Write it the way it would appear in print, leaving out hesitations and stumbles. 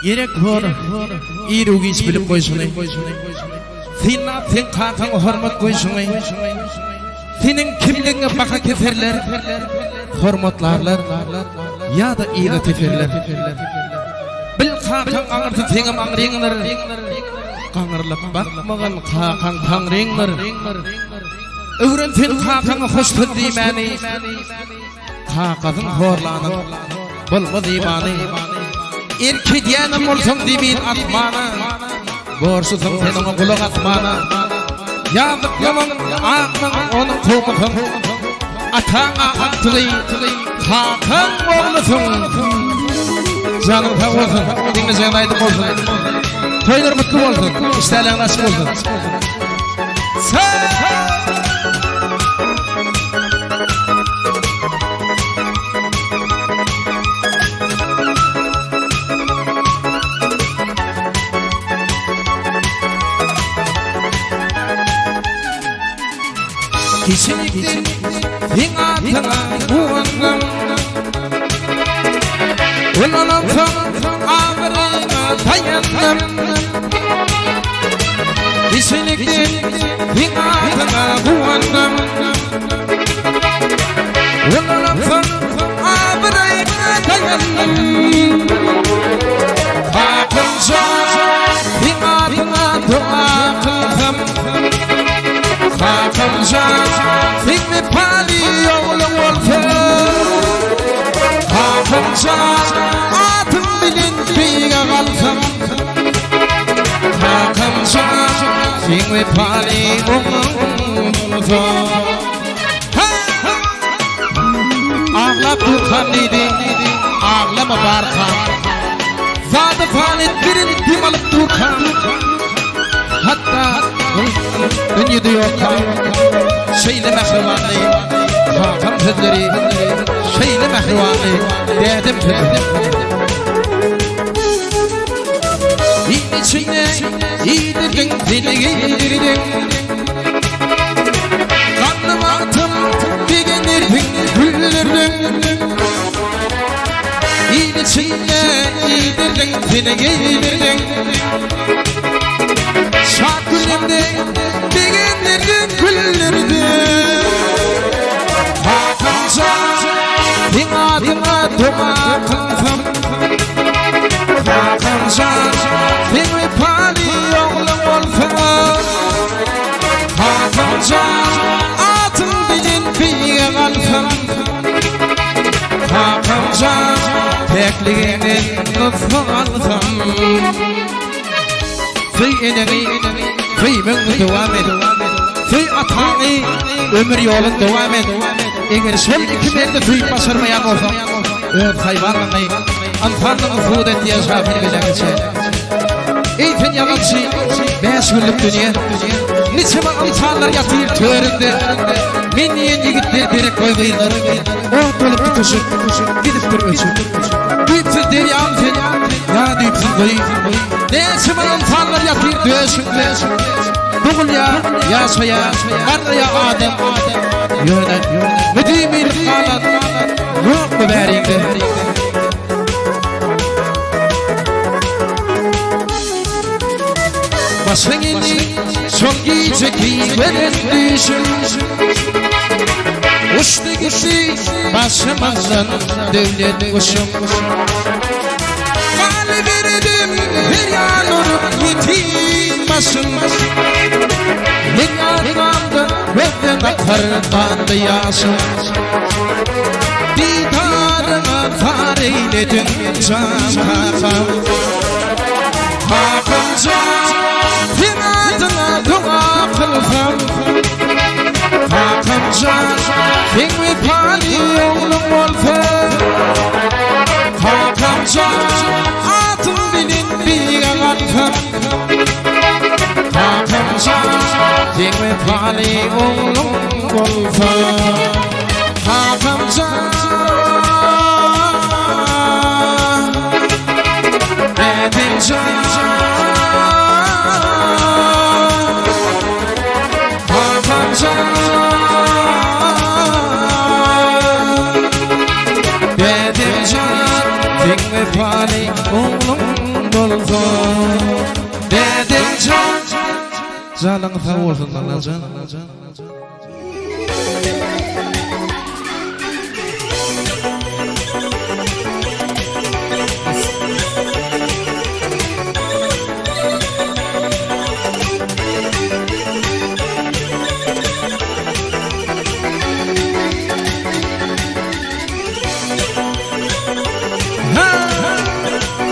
Yerek hor, irugiş bilip koysunay. Finna fin katang hormat koysunay. Finin kimliğine baka keferler, hormatlarlar, ya da iyile teferler. Bil katang ağırtı fingam ağrıyınlar, ağırlık bakmağın kakang tangrıyınlar. Öğren fin katang hoştun dimani, kakadın horlanın, bulmaz imani. İrki diyenim olsun dimin atmana, borsuzum senin kulak atmana. Yazıklamın ağzın onun kovmakın, atana aktılı, kakın oğlusun. Canım sağ olsun, dinleyeceğin aydın olsun. Toylar mutlu olsun, işlerler nasip olsun. Kişiliktir inatına uğrandım, ulanamsam ağrına dayandım. Kişiliktir inatına uğrandım, ulanamsam ağrına dayandım. Bakınca inatına dua kılsam, bakınca fikri pali yolum olsun. Bakınca atım bilin bir kalsam, bakınca fikri pali yolum olsun. Ağla bu kanidi, ağlama barkan. Zadı falit birini dimalıp durkan. Hatta dünyada yok şeyle mehrivanı, kakam tedleri şeyle mehrivanı dedim tedleri. İyi içine iyidirdin, dili giydirdin. Kanım attım, digendirdin, güldürdün. İyi içine iyidirdin, dili giydirdin. Şarkılarımda digendirdin, güldürdün. Bakınca inadıma dua kılsam, bakınca fikri pali yolum olsun. Bakınca atım bilin bir kalsam, bakınca tekliğini lütfu alsam. Fıy enemi, fıy mümkün devam et. Fıy atani, ömür yolun devam et. Eğer sol ikimlerinde fıy başarmayan olsam, öp hayvanını, anfanını fud et diye şafir gecekçe. Eyfen yalancı, 5 günlük dünya. Niçin insanlar yatıyor töründe. Minniyen yigitler beri koyduğunlar. O dolup tutuşur, gidip bir ölçü. Düyüpsüz deryam sen, ya düyüpsüz koyun. Niçin insanlar yatıyor döşünde. Doğul ya soya, var ya Adem. Yönet, müdümir kalan, yok mu verinde. Başını son giyecek veren düşün. Uçtu gitti başımızdan devlet kuşum. Kali verdim her yan olup gittim başım. Her yanımda benden akardandı yaşım. Didarına far eyledin can kakam. Bakınca adına dua kılsam, bakınca fikri pali yolum olsun. Bakınca atım bilin bir kalsam, bakınca fikri pali yolum olsun. Bakınca edince Bedim can, fikri Efani oğlum dolsun dedim can. Canın sağ olsun lan can.